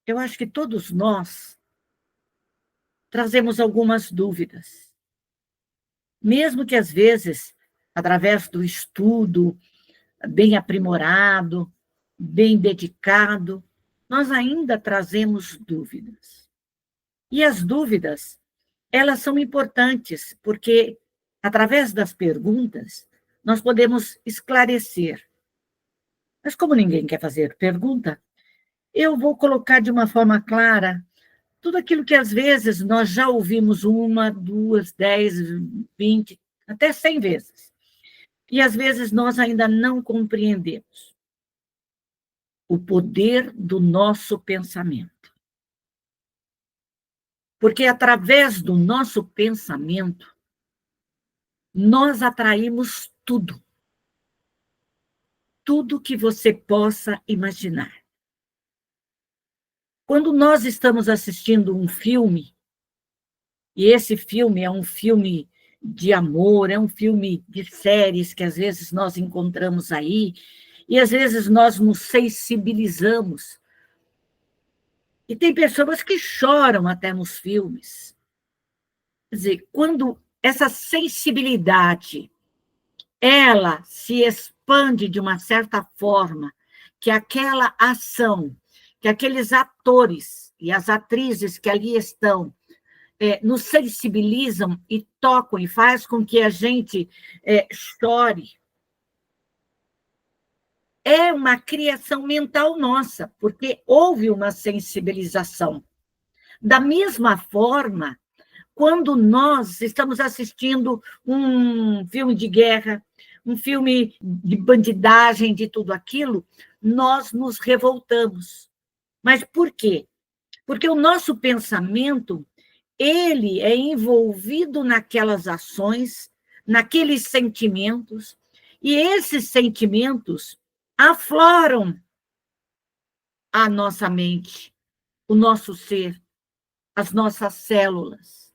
eu acho que todos nós trazemos algumas dúvidas. Mesmo que, às vezes, através do estudo bem aprimorado, bem dedicado, nós ainda trazemos dúvidas. E as dúvidas, elas são importantes, porque, através das perguntas, nós podemos esclarecer. Mas como ninguém quer fazer pergunta, eu vou colocar de uma forma clara tudo aquilo que, às vezes, nós já ouvimos 1, 2, 10, 20, até 100 vezes. E, às vezes, nós ainda não compreendemos o poder do nosso pensamento. Porque, através do nosso pensamento, nós atraímos tudo. Tudo que você possa imaginar. Quando nós estamos assistindo um filme, e esse filme é um filme de amor, é um filme de séries que às vezes nós encontramos aí, e às vezes nós nos sensibilizamos. E tem pessoas que choram até nos filmes. Quer dizer, quando essa sensibilidade, ela se expande de uma certa forma, que aquela ação, que aqueles atores e as atrizes que ali estão, nos sensibilizam e tocam e faz com que a gente chore. É uma criação mental nossa, porque houve uma sensibilização. Da mesma forma, quando nós estamos assistindo um filme de guerra, um filme de bandidagem, de tudo aquilo, nós nos revoltamos. Mas por quê? Porque o nosso pensamento, ele é envolvido naquelas ações, naqueles sentimentos, e esses sentimentos afloram a nossa mente, o nosso ser, as nossas células,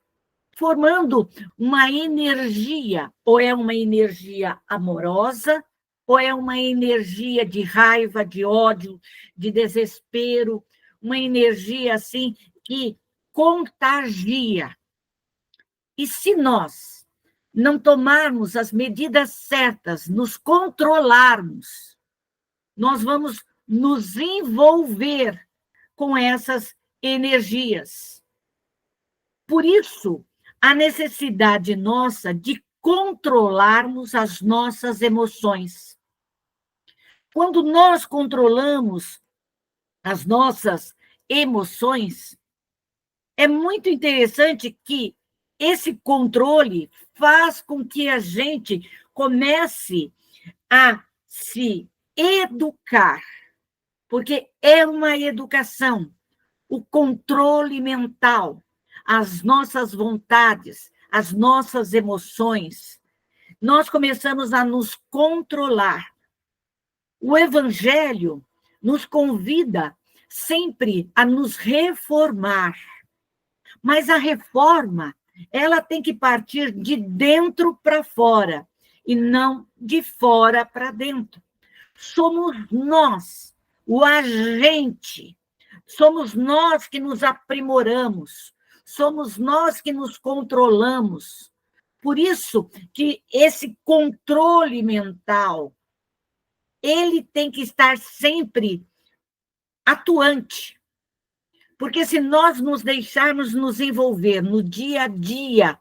formando uma energia, ou é uma energia amorosa, ou é uma energia de raiva, de ódio, de desespero, uma energia assim que contagia. E se nós não tomarmos as medidas certas, nos controlarmos, nós vamos nos envolver com essas energias. Por isso, a necessidade nossa de controlarmos as nossas emoções. Quando nós controlamos as nossas emoções, é muito interessante que esse controle faz com que a gente comece a se educar, porque é uma educação, o controle mental, as nossas vontades, as nossas emoções. Nós começamos a nos controlar. O Evangelho nos convida sempre a nos reformar. Mas a reforma, ela tem que partir de dentro para fora, e não de fora para dentro. Somos nós, o agente, somos nós que nos aprimoramos, somos nós que nos controlamos. Por isso que esse controle mental, ele tem que estar sempre atuante. Porque se nós nos deixarmos nos envolver no dia a dia,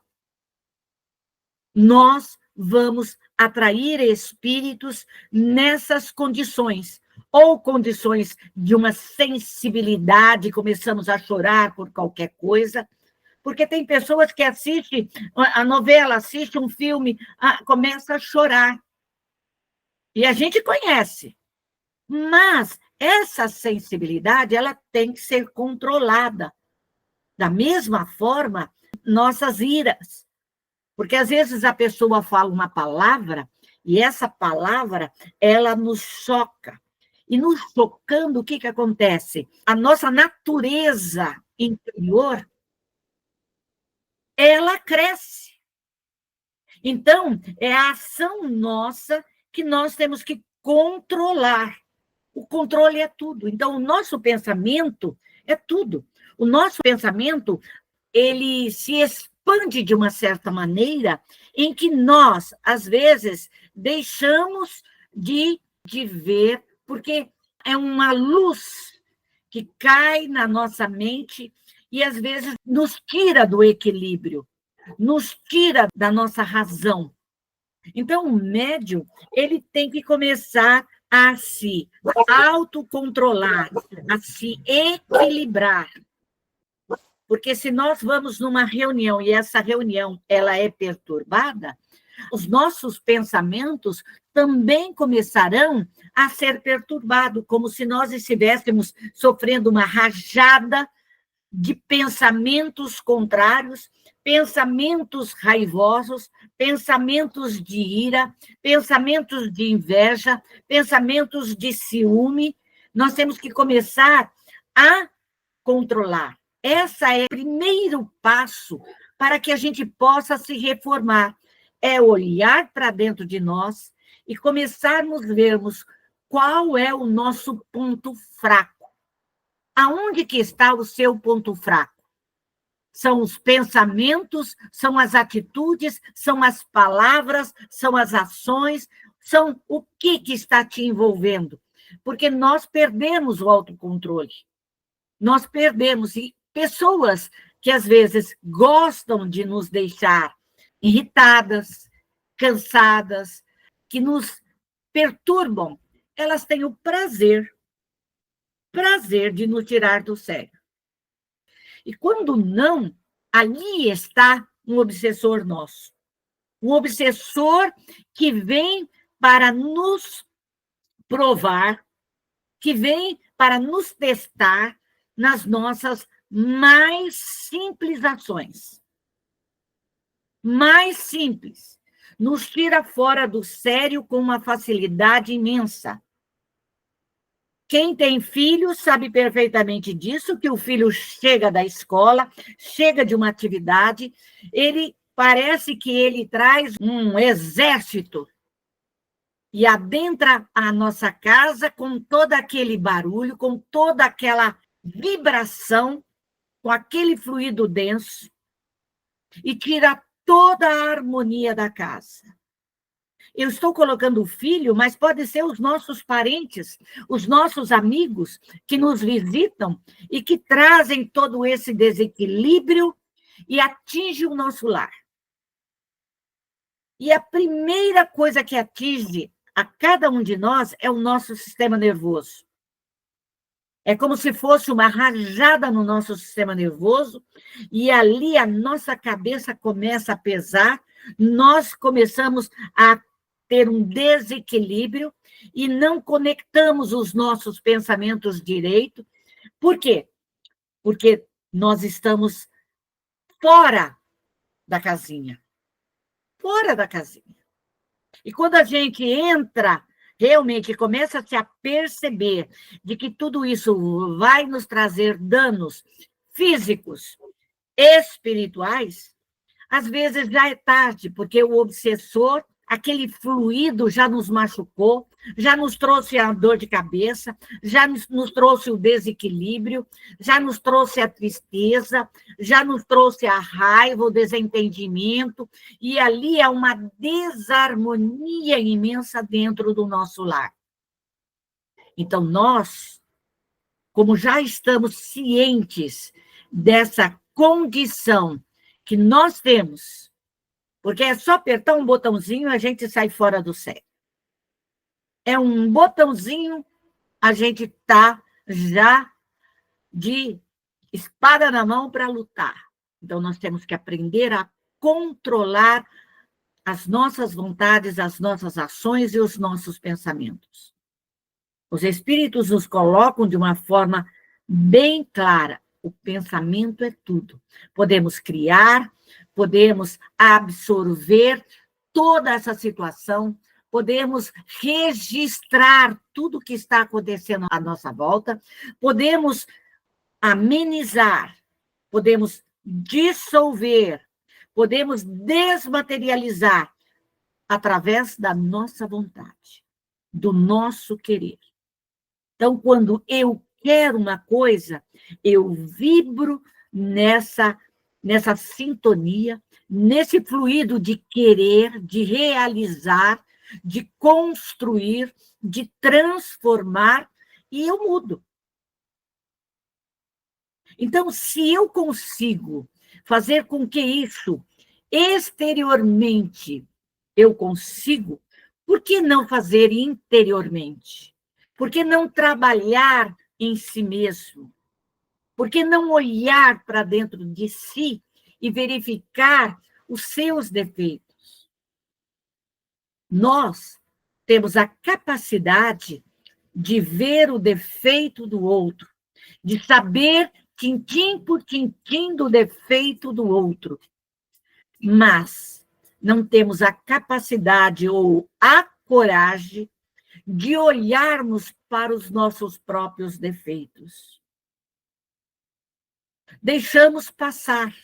nós vamos atrair espíritos nessas condições, ou condições de uma sensibilidade, começamos a chorar por qualquer coisa, porque tem pessoas que assistem a novela, assistem um filme, começa a chorar. E a gente conhece. Mas essa sensibilidade, ela tem que ser controlada. Da mesma forma, nossas iras. Porque, às vezes, a pessoa fala uma palavra e essa palavra, ela nos choca. E nos chocando, o que acontece? A nossa natureza interior, ela cresce. Então, é a ação nossa que nós temos que controlar. o controle é tudo. Então, o nosso pensamento é tudo. O nosso pensamento, ele se expande de uma certa maneira em que nós, às vezes, deixamos de ver, porque é uma luz que cai na nossa mente e, às vezes, nos tira do equilíbrio, nos tira da nossa razão. Então, o médium, ele tem que começar a se autocontrolar, a se equilibrar. Porque se nós vamos numa reunião e essa reunião ela é perturbada, os nossos pensamentos também começarão a ser perturbados, como se nós estivéssemos sofrendo uma rajada de pensamentos contrários, pensamentos raivosos, pensamentos de ira, pensamentos de inveja, pensamentos de ciúme. Nós temos que começar a controlar. Esse é o primeiro passo para que a gente possa se reformar. É olhar para dentro de nós e começarmos a vermos qual é o nosso ponto fraco. Aonde que está o seu ponto fraco? São os pensamentos, são as atitudes, são as palavras, são as ações, são o que está te envolvendo? Porque nós perdemos o autocontrole. Nós perdemos, e pessoas que às vezes gostam de nos deixar irritadas, cansadas, que nos perturbam, elas têm o prazer de nos tirar do sério. E quando não, ali está um obsessor nosso. Um obsessor que vem para nos provar, que vem para nos testar nas nossas mais simples ações. Mais simples. Nos tira fora do sério com uma facilidade imensa. Quem tem filho sabe perfeitamente disso, que o filho chega da escola, chega de uma atividade, ele parece que ele traz um exército e adentra a nossa casa com todo aquele barulho, com toda aquela vibração, com aquele fluido denso, e tira toda a harmonia da casa. Eu estou colocando o filho, mas pode ser os nossos parentes, os nossos amigos que nos visitam e que trazem todo esse desequilíbrio e atingem o nosso lar. E a primeira coisa que atinge a cada um de nós é o nosso sistema nervoso. É como se fosse uma rajada no nosso sistema nervoso, e ali a nossa cabeça começa a pesar, nós começamos a ter um desequilíbrio e não conectamos os nossos pensamentos direito. Por quê? Porque nós estamos fora da casinha. Fora da casinha. E quando a gente entra, realmente começa a perceber de que tudo isso vai nos trazer danos físicos, espirituais, às vezes já é tarde, porque o obsessor, aquele fluido já nos machucou, já nos trouxe a dor de cabeça, já nos trouxe o desequilíbrio, já nos trouxe a tristeza, já nos trouxe a raiva, o desentendimento, e ali é uma desarmonia imensa dentro do nosso lar. Então, nós, como já estamos cientes dessa condição que nós temos, porque é só apertar um botãozinho e a gente sai fora do sério. É um botãozinho, a gente está já de espada na mão para lutar. Então, nós temos que aprender a controlar as nossas vontades, as nossas ações e os nossos pensamentos. Os espíritos nos colocam de uma forma bem clara. O pensamento é tudo. Podemos criar, podemos absorver toda essa situação, podemos registrar tudo o que está acontecendo à nossa volta, podemos amenizar, podemos dissolver, podemos desmaterializar através da nossa vontade, do nosso querer. Então, quando eu quero uma coisa, eu vibro nessa sintonia, nesse fluido de querer, de realizar, de construir, de transformar, e eu mudo. Então, se eu consigo fazer com que isso exteriormente eu consigo, por que não fazer interiormente? Por que não trabalhar em si mesmo? Por que não olhar para dentro de si e verificar os seus defeitos? Nós temos a capacidade de ver o defeito do outro, de saber tintim por tintim do defeito do outro, mas não temos a capacidade ou a coragem de olharmos para os nossos próprios defeitos. Deixamos passar.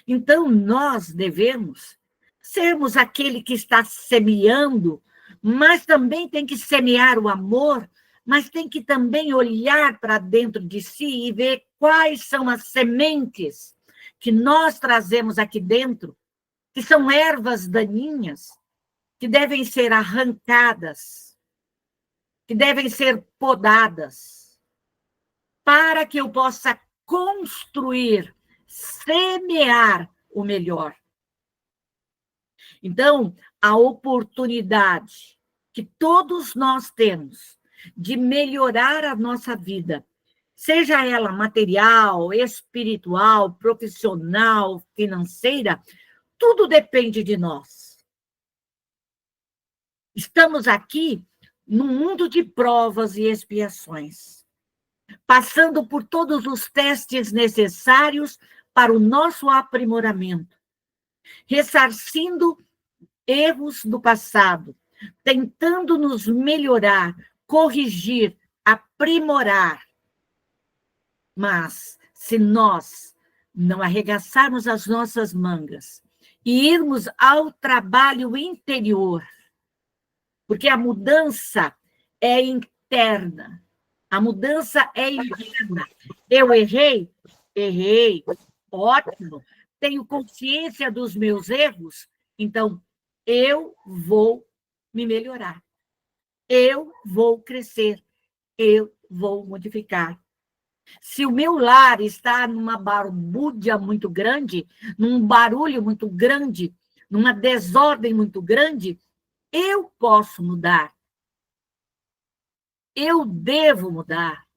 Então, nós devemos sermos aquele que está semeando, mas também tem que semear o amor, mas tem que também olhar para dentro de si e ver quais são as sementes que nós trazemos aqui dentro, que são ervas daninhas, que devem ser arrancadas, que devem ser podadas, para que eu possa construir, semear o melhor. Então, a oportunidade que todos nós temos de melhorar a nossa vida, seja ela material, espiritual, profissional, financeira, tudo depende de nós. Estamos aqui num mundo de provas e expiações, passando por todos os testes necessários para o nosso aprimoramento, ressarcindo erros do passado, tentando nos melhorar, corrigir, aprimorar. Mas, se nós não arregaçarmos as nossas mangas e irmos ao trabalho interior, porque a mudança é interna, a mudança é interna. Eu errei? Errei. Ótimo. Tenho consciência dos meus erros, então eu vou me melhorar. Eu vou crescer. Eu vou modificar. Se o meu lar está numa barbúrdia muito grande, num barulho muito grande, numa desordem muito grande, eu posso mudar. Eu devo mudar.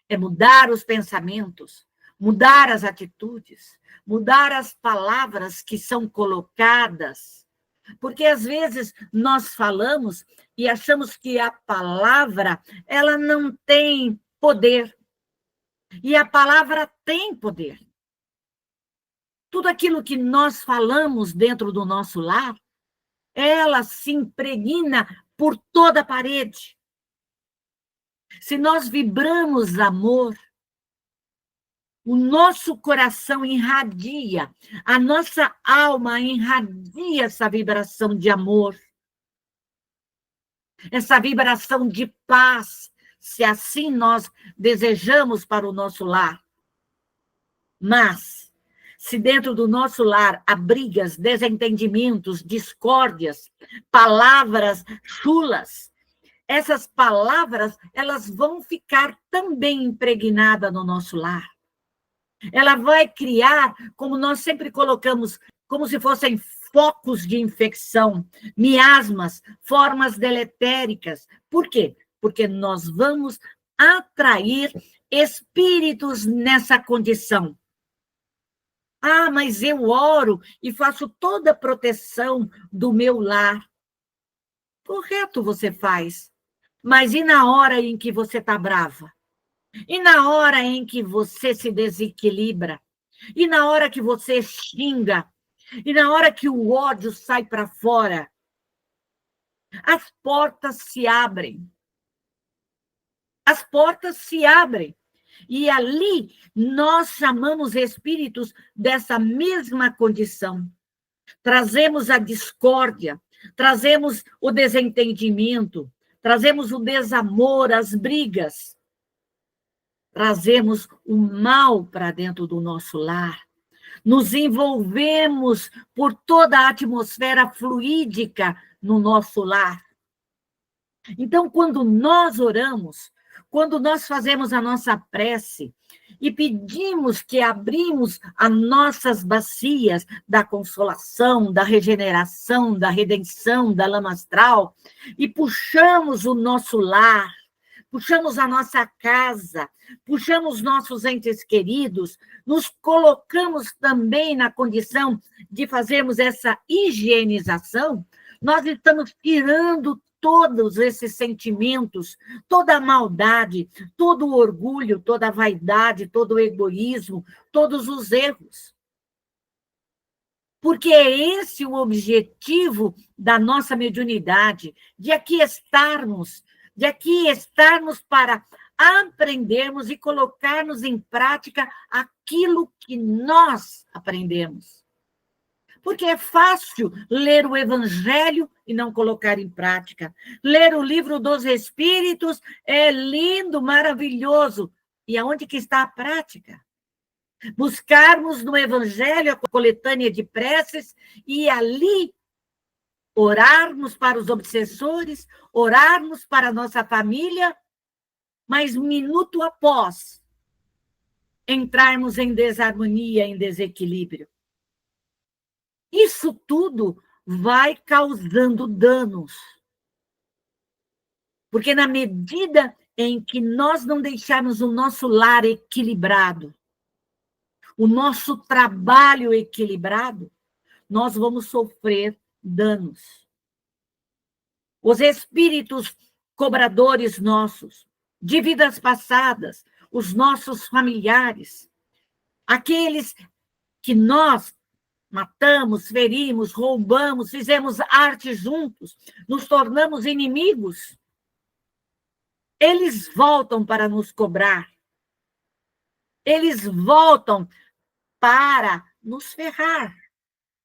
É mudar os pensamentos, mudar as atitudes, mudar as palavras que são colocadas. Porque, às vezes, nós falamos e achamos que a palavra ela não tem poder. E a palavra tem poder. Tudo aquilo que nós falamos dentro do nosso lar, ela se impregna por toda a parede. Se nós vibramos amor, o nosso coração irradia, a nossa alma irradia essa vibração de amor, essa vibração de paz, se assim nós desejamos para o nosso lar. Mas, se dentro do nosso lar há brigas, desentendimentos, discórdias, palavras chulas, essas palavras, elas vão ficar também impregnadas no nosso lar. Ela vai criar, como nós sempre colocamos, como se fossem focos de infecção, miasmas, formas deletéricas. Por quê? Porque nós vamos atrair espíritos nessa condição. Ah, mas eu oro e faço toda a proteção do meu lar. Correto, você faz. Mas e na hora em que você está brava? E na hora em que você se desequilibra? E na hora que você xinga? E na hora que o ódio sai para fora? As portas se abrem. As portas se abrem. E ali nós chamamos espíritos dessa mesma condição. Trazemos a discórdia, trazemos o desentendimento, trazemos o desamor, as brigas, trazemos o mal para dentro do nosso lar, nos envolvemos por toda a atmosfera fluídica no nosso lar. Então, quando nós oramos, quando nós fazemos a nossa prece e pedimos que abrimos as nossas bacias da consolação, da regeneração, da redenção, da lama astral, e puxamos o nosso lar, puxamos a nossa casa, puxamos nossos entes queridos, nos colocamos também na condição de fazermos essa higienização, nós estamos tirando todos esses sentimentos, toda a maldade, todo o orgulho, toda a vaidade, todo o egoísmo, todos os erros. Porque é esse o objetivo da nossa mediunidade, de aqui estarmos para aprendermos e colocarmos em prática aquilo que nós aprendemos. Porque é fácil ler o Evangelho e não colocar em prática. Ler o Livro dos Espíritos é lindo, maravilhoso. E aonde que está a prática? Buscarmos no Evangelho a coletânea de preces e ali orarmos para os obsessores, orarmos para a nossa família, mas minuto após entrarmos em desarmonia, em desequilíbrio. Isso tudo vai causando danos. Porque na medida em que nós não deixarmos o nosso lar equilibrado, o nosso trabalho equilibrado, nós vamos sofrer danos. Os espíritos cobradores nossos, de vidas passadas, os nossos familiares, aqueles que nós matamos, ferimos, roubamos, fizemos arte juntos, nos tornamos inimigos, eles voltam para nos cobrar. Eles voltam para nos ferrar,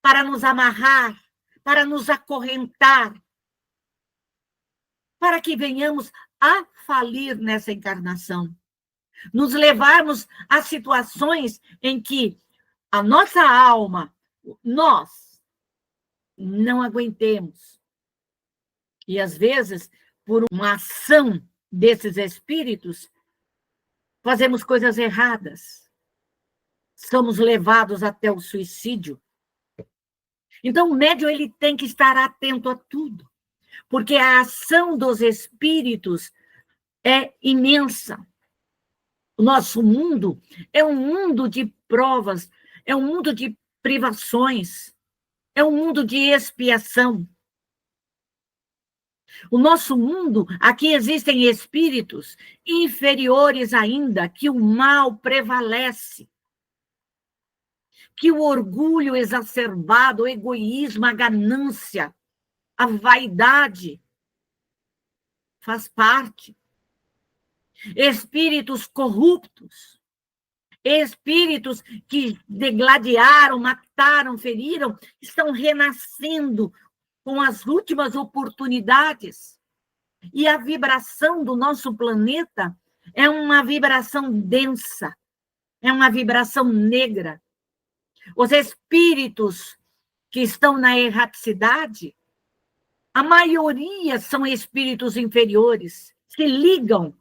para nos amarrar, para nos acorrentar, para que venhamos a falir nessa encarnação. Nos levarmos a situações em que a nossa alma, nós, não aguentemos. E, às vezes, por uma ação desses espíritos, fazemos coisas erradas. Somos levados até o suicídio. Então, o médium ele tem que estar atento a tudo, porque a ação dos espíritos é imensa. O nosso mundo é um mundo de provas, é um mundo de privações, é um mundo de expiação. O nosso mundo, aqui existem espíritos inferiores ainda, que o mal prevalece, que o orgulho exacerbado, o egoísmo, a ganância, a vaidade faz parte. Espíritos corruptos, espíritos que degladiaram, mataram, feriram, estão renascendo com as últimas oportunidades. E a vibração do nosso planeta é uma vibração densa, é uma vibração negra. Os espíritos que estão na erraticidade, a maioria são espíritos inferiores, que ligam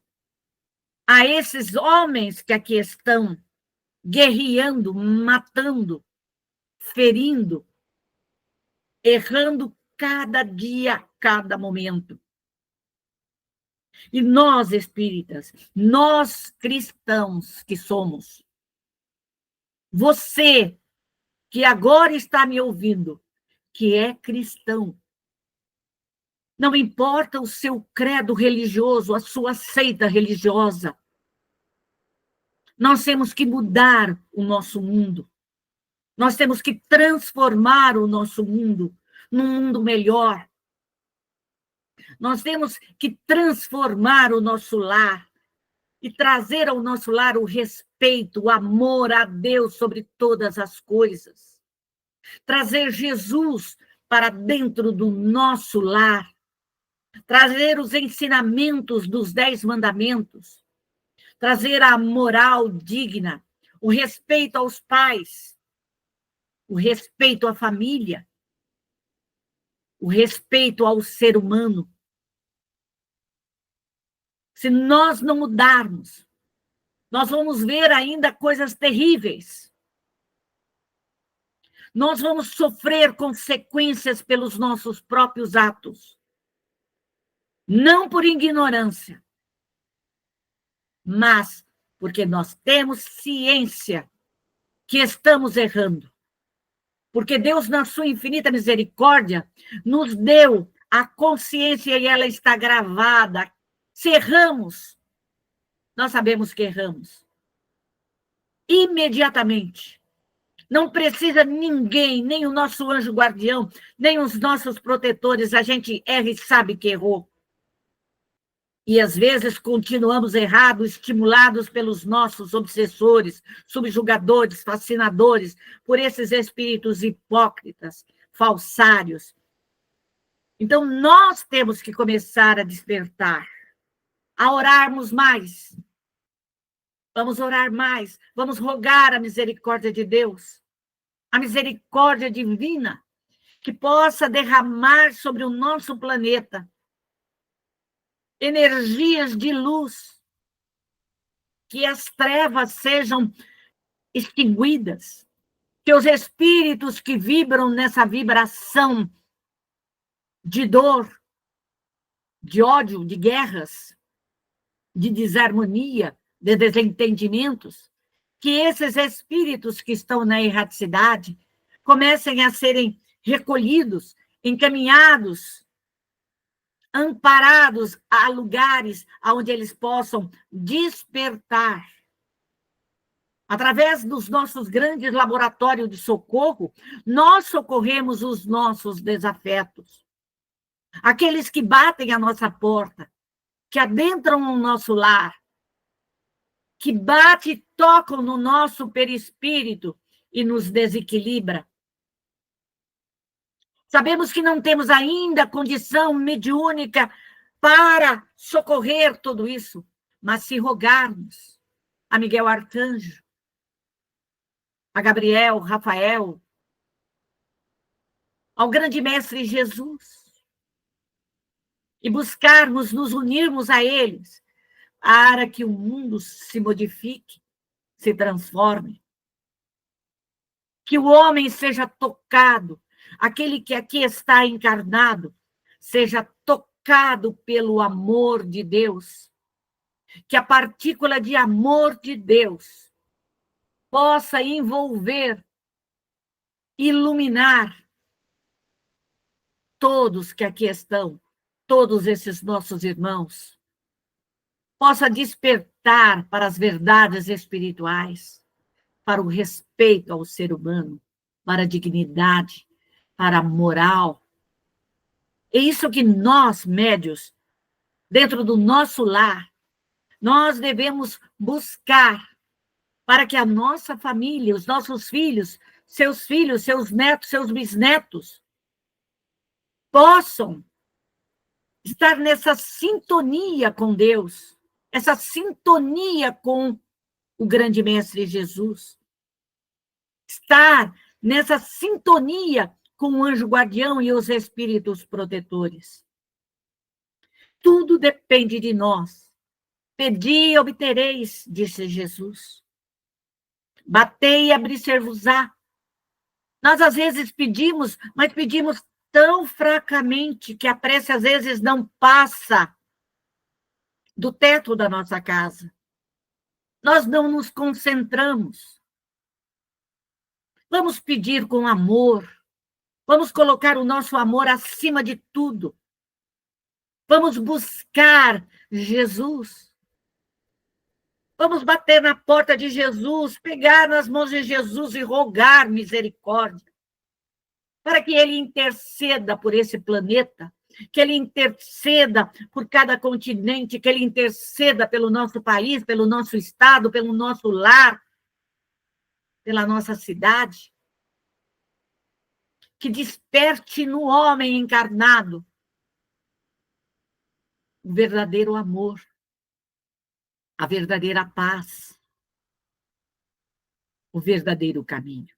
a esses homens que aqui estão guerreando, matando, ferindo, errando cada dia, cada momento. E nós, espíritas, nós cristãos que somos, você que agora está me ouvindo, que é cristão, não importa o seu credo religioso, a sua seita religiosa, nós temos que mudar o nosso mundo. Nós temos que transformar o nosso mundo num mundo melhor. Nós temos que transformar o nosso lar e trazer ao nosso lar o respeito, o amor a Deus sobre todas as coisas. Trazer Jesus para dentro do nosso lar. trazer os ensinamentos dos 10 mandamentos, trazer a moral digna, o respeito aos pais, o respeito à família, o respeito ao ser humano. Se nós não mudarmos, nós vamos ver ainda coisas terríveis. Nós vamos sofrer consequências pelos nossos próprios atos. Não por ignorância, mas porque nós temos ciência que estamos errando. Porque Deus, na sua infinita misericórdia, nos deu a consciência e ela está gravada. Se erramos, nós sabemos que erramos. Imediatamente. Não precisa ninguém, nem o nosso anjo guardião, nem os nossos protetores. A gente erra e sabe que errou. E, às vezes, continuamos errados, estimulados pelos nossos obsessores, subjugadores, fascinadores, por esses espíritos hipócritas, falsários. Então, nós temos que começar a despertar, a orarmos mais. Vamos orar mais, vamos rogar a misericórdia de Deus, a misericórdia divina, que possa derramar sobre o nosso planeta energias de luz, que as trevas sejam extinguidas, que os espíritos que vibram nessa vibração de dor, de ódio, de guerras, de desarmonia, de desentendimentos, que esses espíritos que estão na erraticidade comecem a serem recolhidos, encaminhados, amparados a lugares onde eles possam despertar. Através dos nossos grandes laboratórios de socorro, nós socorremos os nossos desafetos. Aqueles que batem a nossa porta, que adentram o nosso lar, que batem e tocam no nosso perispírito e nos desequilibra. Sabemos que não temos ainda condição mediúnica para socorrer tudo isso, mas se rogarmos a Miguel Arcanjo, a Gabriel, Rafael, ao grande mestre Jesus, e buscarmos nos unirmos a eles, para que o mundo se modifique, se transforme, que o homem seja tocado, aquele que aqui está encarnado, seja tocado pelo amor de Deus, que a partícula de amor de Deus possa envolver, iluminar todos que aqui estão, todos esses nossos irmãos, possa despertar para as verdades espirituais, para o respeito ao ser humano, para a dignidade, para a moral. É isso que nós, médios, dentro do nosso lar, nós devemos buscar para que a nossa família, os nossos filhos, seus netos, seus bisnetos, possam estar nessa sintonia com Deus, essa sintonia com o grande mestre Jesus, estar nessa sintonia com o anjo guardião e os espíritos protetores. Tudo depende de nós. Pedi e obtereis, disse Jesus. Batei e abrir-se-vos-á. Nós, às vezes, pedimos, mas pedimos tão fracamente que a prece, às vezes, não passa do teto da nossa casa. Nós não nos concentramos. Vamos pedir com amor. Vamos colocar o nosso amor acima de tudo. Vamos buscar Jesus. Vamos bater na porta de Jesus, pegar nas mãos de Jesus e rogar misericórdia, para que ele interceda por esse planeta, que ele interceda por cada continente, que ele interceda pelo nosso país, pelo nosso estado, pelo nosso lar, pela nossa cidade. Que desperte no homem encarnado o verdadeiro amor, a verdadeira paz, o verdadeiro caminho.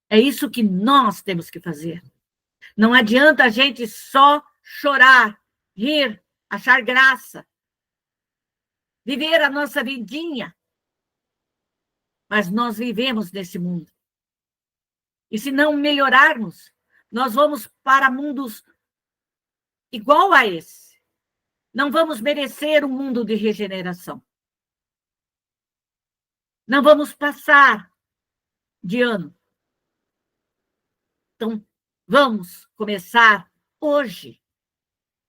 É isso que nós temos que fazer. Não adianta a gente só chorar, rir, achar graça, viver a nossa vidinha. Mas nós vivemos nesse mundo. E se não melhorarmos, nós vamos para mundos igual a esse. Não vamos merecer um mundo de regeneração. Não vamos passar de ano. Então, vamos começar hoje.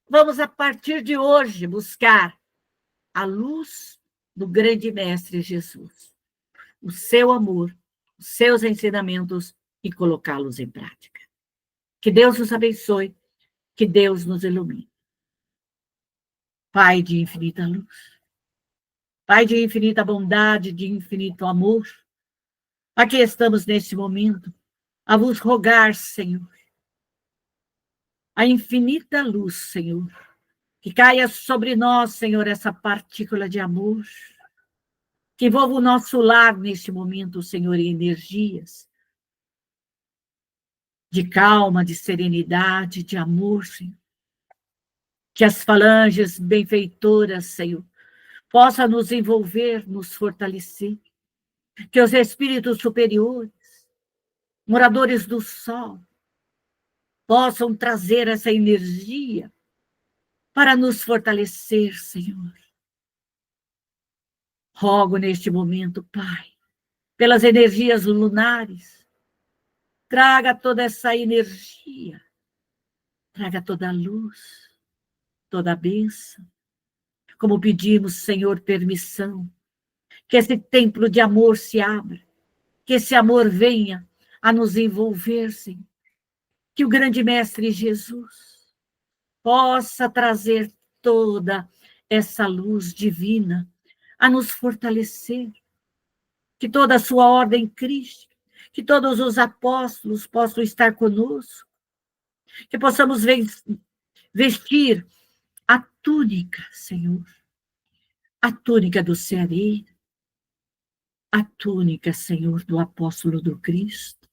Vamos, a partir de hoje, buscar a luz do grande Mestre Jesus, o seu amor, os seus ensinamentos e colocá-los em prática. Que Deus nos abençoe, que Deus nos ilumine. Pai de infinita luz, Pai de infinita bondade, de infinito amor, aqui estamos neste momento a vos rogar, Senhor, a infinita luz, Senhor, que caia sobre nós, Senhor, essa partícula de amor, que envolva o nosso lar neste momento, Senhor, em energias de calma, de serenidade, de amor, Senhor. Que as falanges benfeitoras, Senhor, possam nos envolver, nos fortalecer. Que os espíritos superiores, moradores do sol, possam trazer essa energia para nos fortalecer, Senhor. Rogo neste momento, Pai, pelas energias lunares, traga toda essa energia, traga toda a luz, toda a bênção. Como pedimos, Senhor, permissão, que esse templo de amor se abra, que esse amor venha a nos envolver, Senhor. Que o grande Mestre Jesus possa trazer toda essa luz divina a nos fortalecer, que toda a sua ordem crística, que todos os apóstolos possam estar conosco, que possamos vestir a túnica, Senhor, a túnica do ceareiro, a túnica, Senhor, do apóstolo do Cristo.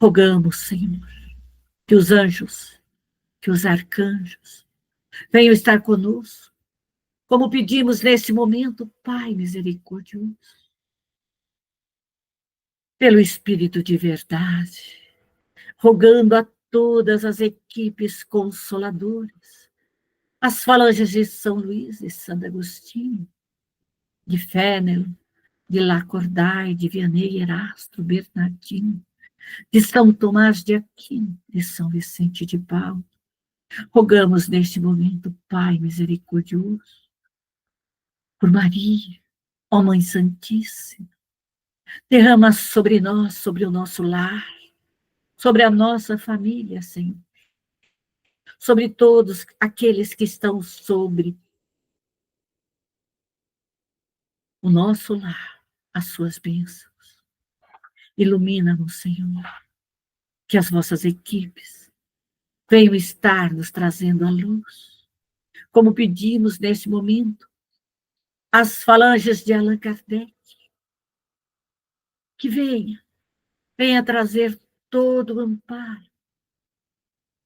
Rogamos, Senhor, que os anjos, que os arcanjos venham estar conosco, como pedimos nesse momento, Pai misericordioso, pelo Espírito de verdade, rogando a todas as equipes consoladoras, as falanges de São Luís, de Santo Agostinho, de Fénelon, de Lacordaire, de Vianney, Erasto, Bernardino, de São Tomás de Aquino, de São Vicente de Paulo. Rogamos neste momento, Pai misericordioso, por Maria, ó Mãe Santíssima, derrama sobre nós, sobre o nosso lar, sobre a nossa família, Senhor, sobre todos aqueles que estão sobre o nosso lar, as suas bênçãos. Ilumina-nos, Senhor, que as vossas equipes venham estar nos trazendo a luz, como pedimos neste momento, as falanges de Allan Kardec, que venha trazer todo o amparo,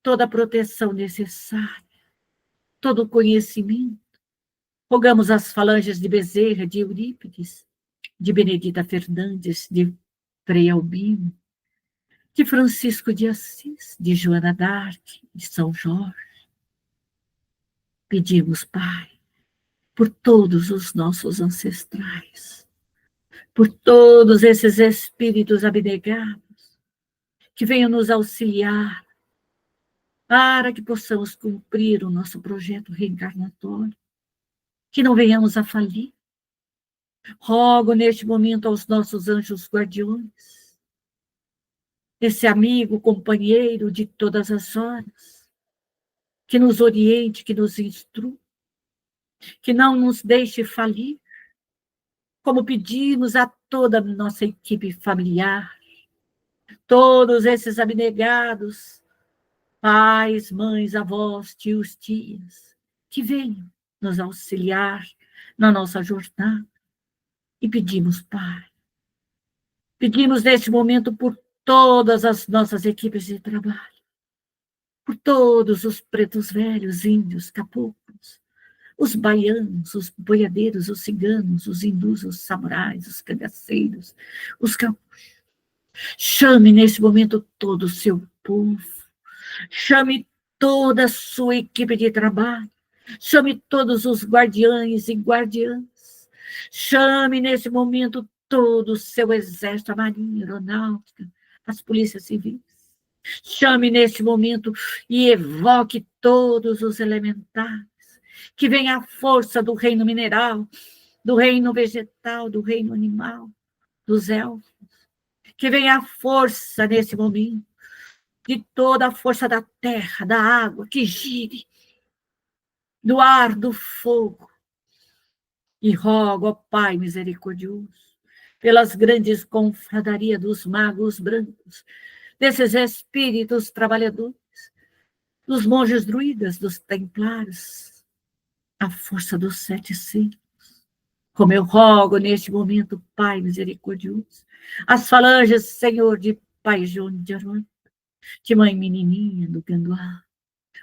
toda a proteção necessária, todo o conhecimento. Rogamos as falanges de Bezerra, de Eurípides, de Benedita Fernandes, de Frei Albino, de Francisco de Assis, de Joana d'Arc, de São Jorge. Pedimos, Pai, por todos os nossos ancestrais, por todos esses espíritos abnegados, que venham nos auxiliar, para que possamos cumprir o nosso projeto reencarnatório, que não venhamos a falir. Rogo neste momento aos nossos anjos guardiões, esse amigo, companheiro de todas as horas, que nos oriente, que nos instrua, que não nos deixe falir, como pedimos a toda a nossa equipe familiar, todos esses abnegados, pais, mães, avós, tios, tias, que venham nos auxiliar na nossa jornada. E pedimos, Pai, pedimos neste momento por todas as nossas equipes de trabalho, por todos os pretos velhos, índios, caboclos, os baianos, os boiadeiros, os ciganos, os hindus, os samurais, os cangaceiros, os gaúchos. Chame nesse momento todo o seu povo, chame toda a sua equipe de trabalho, chame todos os guardiães e guardiãs, chame nesse momento todo o seu exército, a marinha, a aeronáutica, as polícias civis. Chame nesse momento e evoque todos os elementares, que venha a força do reino mineral, do reino vegetal, do reino animal, dos elfos, que venha a força nesse momento, de toda a força da terra, da água, que gire, do ar, do fogo. E rogo, ó Pai misericordioso, pelas grandes confradarias dos magos brancos, desses espíritos trabalhadores, dos monges druidas, dos templários, a força dos 7 selos. Como eu rogo neste momento, Pai misericordioso, as falanges, Senhor, de Pai João de Aruan, de Mãe Menininha do Ganduá,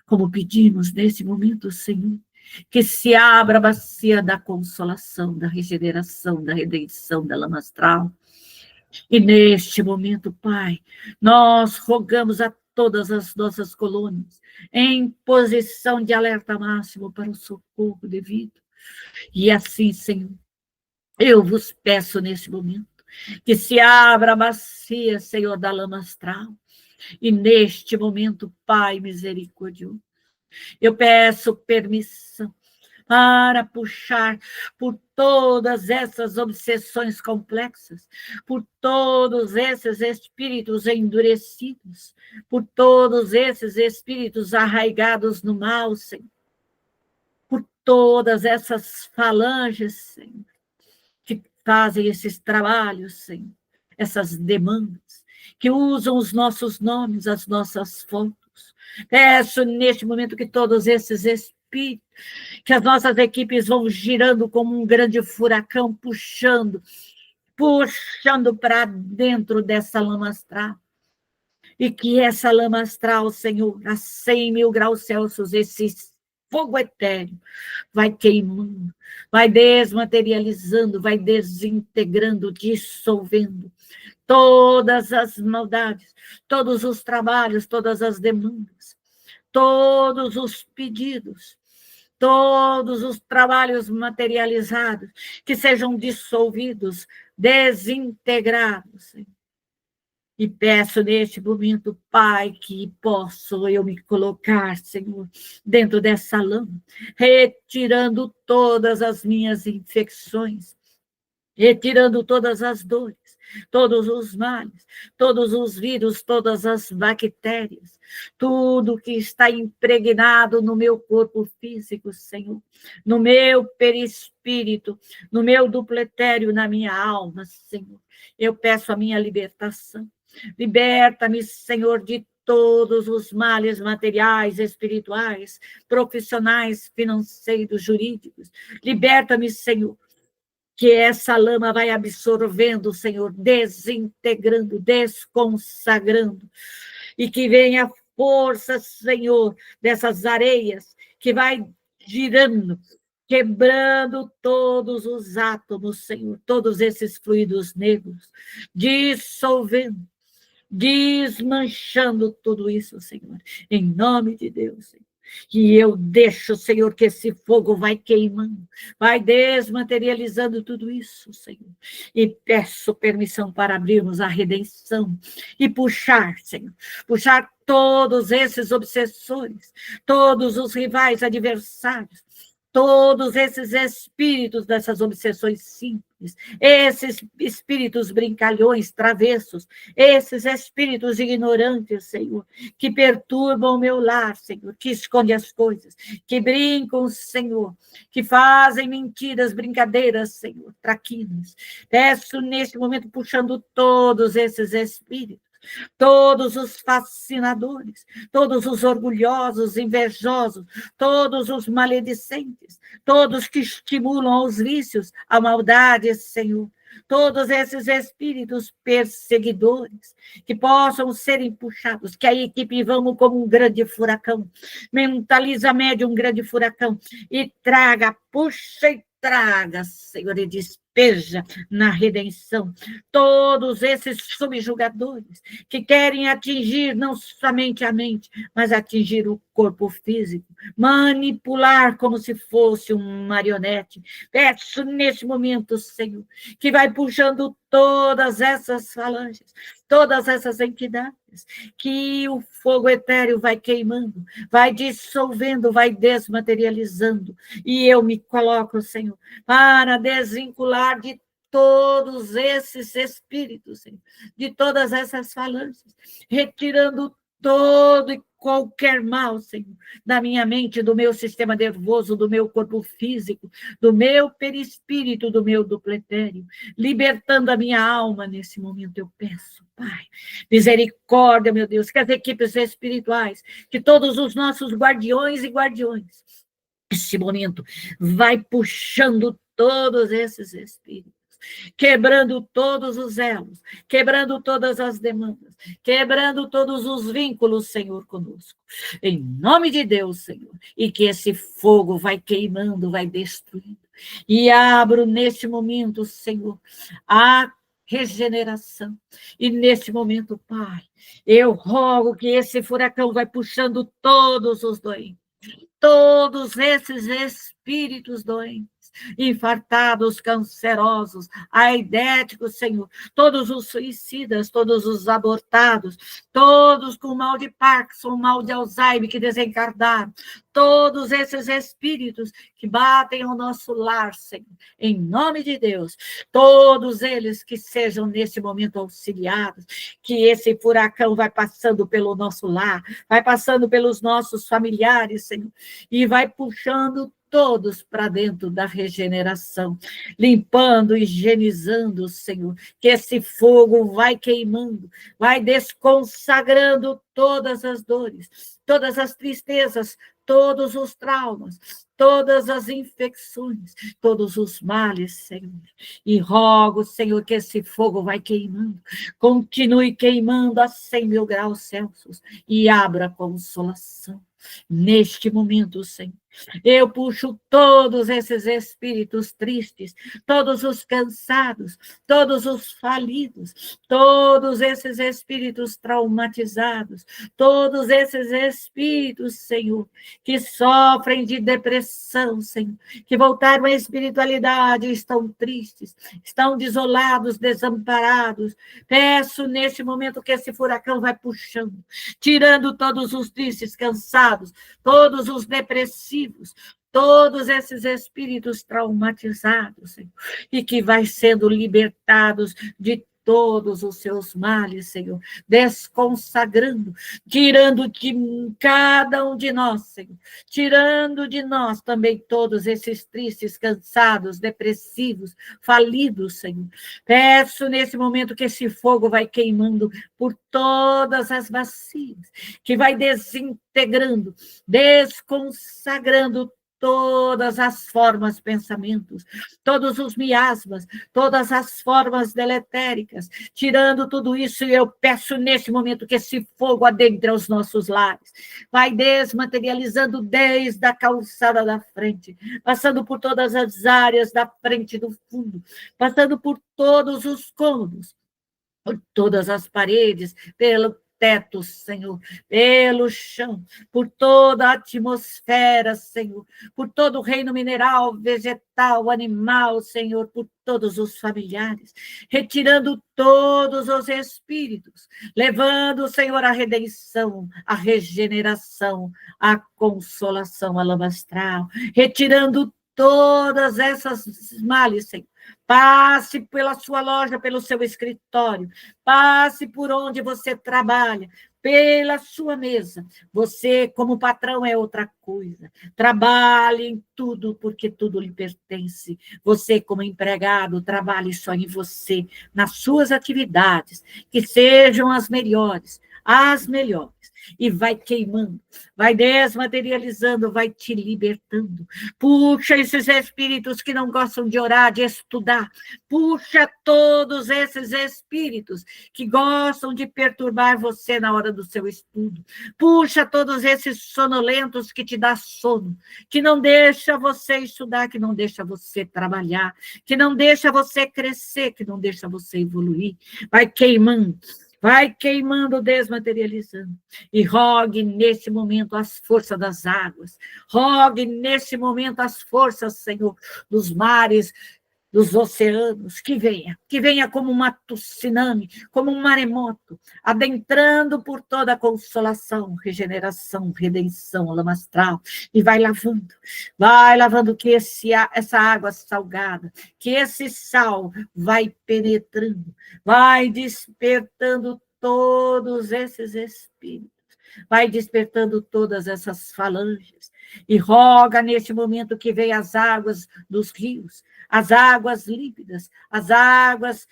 como pedimos nesse momento, Senhor, que se abra a bacia da consolação, da regeneração, da redenção, da lama astral. E neste momento, Pai, nós rogamos a todas as nossas colônias, em posição de alerta máximo para o socorro devido. E assim, Senhor, eu vos peço neste momento, que se abra a bacia, Senhor, da lama astral. E neste momento, Pai misericordioso, eu peço permissão para puxar por todas essas obsessões complexas, por todos esses espíritos endurecidos, por todos esses espíritos arraigados no mal, Senhor, por todas essas falanges, Senhor, que fazem esses trabalhos, Senhor, essas demandas, que usam os nossos nomes, as nossas fotos. Peço neste momento que todos esses espíritos, que as nossas equipes vão girando como um grande furacão, puxando para dentro dessa lama astral. E que essa lama astral, Senhor, a 100 mil graus Celsius, esse fogo etéreo, vai queimando, vai desmaterializando, vai desintegrando, dissolvendo todas as maldades, todos os trabalhos, todas as demandas, todos os pedidos, todos os trabalhos materializados, que sejam dissolvidos, desintegrados, Senhor. E peço neste momento, Pai, que posso eu me colocar, Senhor, dentro dessa lama, retirando todas as minhas infecções, retirando todas as dores, todos os males, todos os vírus, todas as bactérias, tudo que está impregnado no meu corpo físico, Senhor, no meu perispírito, no meu dupletério, na minha alma, Senhor. Eu peço a minha libertação. Liberta-me, Senhor, de todos os males materiais, espirituais, profissionais, financeiros, jurídicos. Liberta-me, Senhor, que essa lama vai absorvendo, Senhor, desintegrando, desconsagrando, e que venha a força, Senhor, dessas areias, que vai girando, quebrando todos os átomos, Senhor, todos esses fluidos negros, dissolvendo, desmanchando tudo isso, Senhor, em nome de Deus, Senhor. E eu deixo, Senhor, que esse fogo vai queimando, vai desmaterializando tudo isso, Senhor. E peço permissão para abrirmos a redenção e puxar, Senhor, puxar todos esses obsessores, todos os rivais adversários, todos esses espíritos dessas obsessões simples, esses espíritos brincalhões, travessos, esses espíritos ignorantes, Senhor, que perturbam o meu lar, Senhor, que escondem as coisas, que brincam, Senhor, que fazem mentiras, brincadeiras, Senhor, traquinas. Peço neste momento, puxando todos esses espíritos, todos os fascinadores, todos os orgulhosos, invejosos, todos os maledicentes, todos que estimulam os vícios, a maldade, Senhor. Todos esses espíritos perseguidores que possam ser empuxados, que a equipe vamos como um grande furacão, mentaliza médio um grande furacão e traga, puxa e traga, Senhor, e despeja na redenção todos esses subjugadores que querem atingir não somente a mente, mas atingir o corpo físico, manipular como se fosse um marionete. Peço neste momento, Senhor, que vai puxando todas essas falanges, todas essas entidades, que o fogo etéreo vai queimando, vai dissolvendo, vai desmaterializando, e eu me coloco, Senhor, para desvincular de todos esses espíritos, Senhor, de todas essas falanges, retirando todo e qualquer mal, Senhor, da minha mente, do meu sistema nervoso, do meu corpo físico, do meu perispírito, do meu duplo etéreo, libertando a minha alma nesse momento, eu peço, Pai, misericórdia, meu Deus, que as equipes espirituais, que todos os nossos guardiões e guardiões, nesse momento, vai puxando todos esses espíritos, quebrando todos os elos, quebrando todas as demandas, quebrando todos os vínculos, Senhor, conosco. Em nome de Deus, Senhor, e que esse fogo vai queimando, vai destruindo. E abro neste momento, Senhor, a regeneração. E neste momento, Pai, eu rogo que esse furacão vai puxando todos os doentes, todos esses espíritos doentes, infartados, cancerosos, aidéticos, Senhor, todos os suicidas, todos os abortados, todos com mal de Parkinson, mal de Alzheimer que desencarnaram, todos esses espíritos que batem ao nosso lar, Senhor, em nome de Deus, todos eles que sejam nesse momento auxiliados, que esse furacão vai passando pelo nosso lar, vai passando pelos nossos familiares, Senhor, e vai puxando todos para dentro da regeneração, limpando, higienizando, Senhor, que esse fogo vai queimando, vai desconsagrando todas as dores, todas as tristezas, todos os traumas, todas as infecções, todos os males, Senhor. E rogo, Senhor, que esse fogo vai queimando, continue queimando a 100.000 graus Celsius e abra a consolação. Neste momento, Senhor, eu puxo todos esses espíritos tristes, todos os cansados, todos os falidos, todos esses espíritos traumatizados, todos esses espíritos, Senhor, que sofrem de depressão, Senhor, que voltaram à espiritualidade, estão tristes, estão desolados, desamparados. Peço neste momento que esse furacão vai puxando, tirando todos os tristes, cansados, todos os depressivos, todos esses espíritos traumatizados, Senhor, e que vai sendo libertados de todos os seus males, Senhor, desconsagrando, tirando de cada um de nós, Senhor, tirando de nós também todos esses tristes, cansados, depressivos, falidos, Senhor. Peço nesse momento que esse fogo vai queimando por todas as bacias, que vai desintegrando, desconsagrando todas as formas, pensamentos, todos os miasmas, todas as formas deletéricas, tirando tudo isso, e eu peço nesse momento que esse fogo adentre aos nossos lares, vai desmaterializando desde a calçada da frente, passando por todas as áreas da frente e do fundo, passando por todos os cômodos, por todas as paredes, pelo teto, Senhor, pelo chão, por toda a atmosfera, Senhor, por todo o reino mineral, vegetal, animal, Senhor, por todos os familiares, retirando todos os espíritos, levando, Senhor, a redenção, a regeneração, a consolação, a lama astral, retirando todas essas males, Senhor. Passe pela sua loja, pelo seu escritório, passe por onde você trabalha, pela sua mesa. Você, como patrão, é outra coisa. Trabalhe em tudo, porque tudo lhe pertence. Você, como empregado, trabalhe só em você, nas suas atividades, que sejam as melhores, e vai queimando, vai desmaterializando, vai te libertando. Puxa esses espíritos que não gostam de orar, de estudar, puxa todos esses espíritos que gostam de perturbar você na hora do seu estudo, puxa todos esses sonolentos que te dá sono, que não deixa você estudar, que não deixa você trabalhar, que não deixa você crescer, que não deixa você evoluir, vai queimando, desmaterializando. E rogue nesse momento as forças das águas, rogue nesse momento as forças, Senhor, dos mares, dos oceanos, que venha como um tsunami, como um maremoto, adentrando por toda a consolação, regeneração, redenção, lama astral, e vai lavando que essa água salgada, que esse sal vai penetrando, vai despertando todos esses espíritos, vai despertando todas essas falanges, e roga neste momento que venham as águas dos rios, as águas límpidas, as águas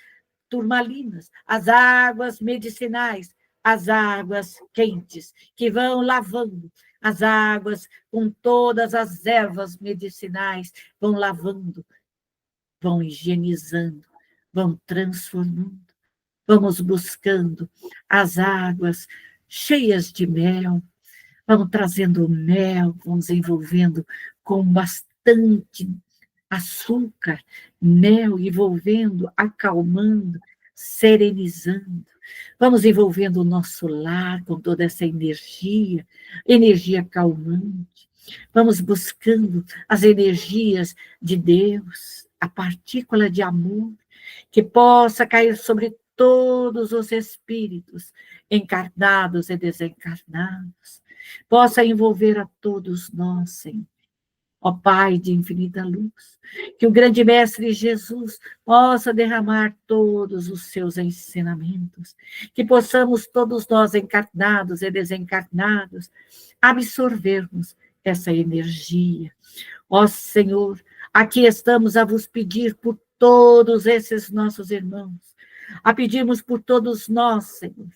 turmalinas, as águas medicinais, as águas quentes, que vão lavando, as águas com todas as ervas medicinais, vão lavando, vão higienizando, vão transformando. Vamos buscando as águas cheias de mel, vamos trazendo o mel, vamos envolvendo com bastante açúcar, mel, envolvendo, acalmando, serenizando. Vamos envolvendo o nosso lar com toda essa energia, energia calmante. Vamos buscando as energias de Deus, a partícula de amor, que possa cair sobre todos os espíritos, encarnados e desencarnados, possa envolver a todos nós, Senhor. Ó Pai de infinita luz, que o grande Mestre Jesus possa derramar todos os seus ensinamentos, que possamos todos nós, encarnados e desencarnados, absorvermos essa energia. Ó Senhor, aqui estamos a vos pedir por todos esses nossos irmãos, a pedirmos por todos nós, Senhor,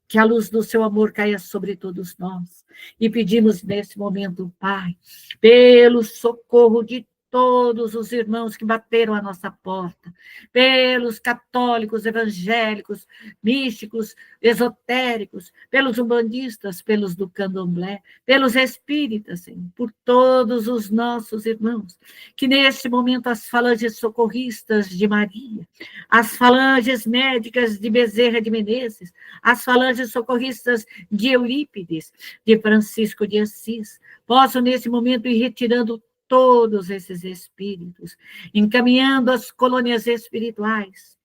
que a luz do seu amor caia sobre todos nós. E pedimos nesse momento, Pai, pelo socorro de todos os irmãos que bateram a nossa porta, pelos católicos, evangélicos, místicos, esotéricos, pelos umbandistas, pelos do candomblé, pelos espíritas, Senhor, por todos os nossos irmãos, que neste momento as falanges socorristas de Maria, as falanges médicas de Bezerra de Menezes, as falanges socorristas de Eurípides, de Francisco de Assis, possam nesse momento ir retirando todos esses espíritos, encaminhando as colônias espirituais,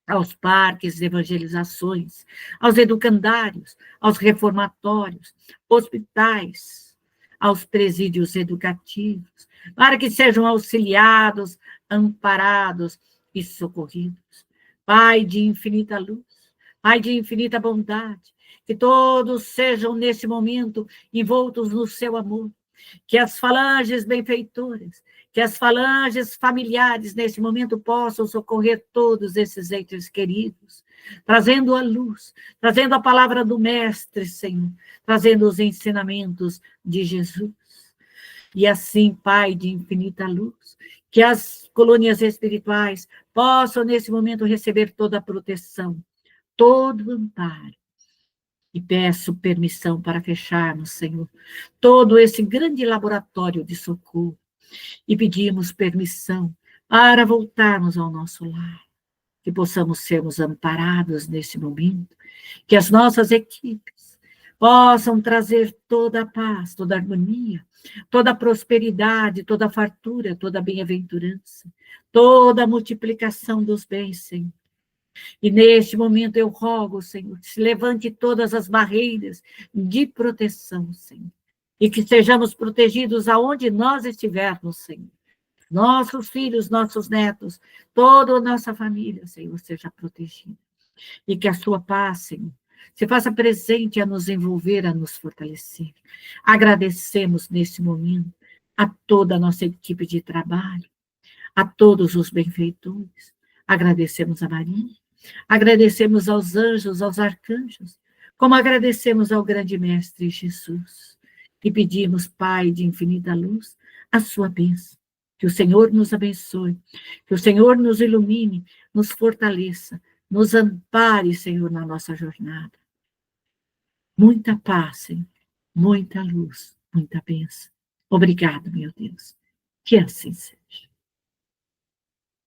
aos parques de evangelizações, aos educandários, aos reformatórios, hospitais, aos presídios educativos, para que sejam auxiliados, amparados e socorridos. Pai de infinita luz, Pai de infinita bondade, que todos sejam, nesse momento, envoltos no seu amor, que as falanges benfeitoras, que as falanges familiares, nesse momento, possam socorrer todos esses entes queridos, trazendo a luz, trazendo a palavra do Mestre, Senhor, trazendo os ensinamentos de Jesus. E assim, Pai de infinita luz, que as colônias espirituais possam, nesse momento, receber toda a proteção, todo o amparo. E peço permissão para fecharmos, Senhor, todo esse grande laboratório de socorro. E pedimos permissão para voltarmos ao nosso lar, que possamos sermos amparados nesse momento, que as nossas equipes possam trazer toda a paz, toda a harmonia, toda a prosperidade, toda a fartura, toda a bem-aventurança, toda a multiplicação dos bens, Senhor. E neste momento eu rogo, Senhor, que se levante todas as barreiras de proteção, Senhor. E que sejamos protegidos aonde nós estivermos, Senhor. Nossos filhos, nossos netos, toda a nossa família, Senhor, seja protegida. E que a sua paz, Senhor, se faça presente a nos envolver, a nos fortalecer. Agradecemos nesse momento a toda a nossa equipe de trabalho, a todos os benfeitores. Agradecemos a Maria, agradecemos aos anjos, aos arcanjos, como agradecemos ao grande Mestre Jesus. E pedimos, Pai de infinita luz, a sua bênção. Que o Senhor nos abençoe, que o Senhor nos ilumine, nos fortaleça, nos ampare, Senhor, na nossa jornada. Muita paz, Senhor, muita luz, muita bênção. Obrigado, meu Deus. Que assim seja.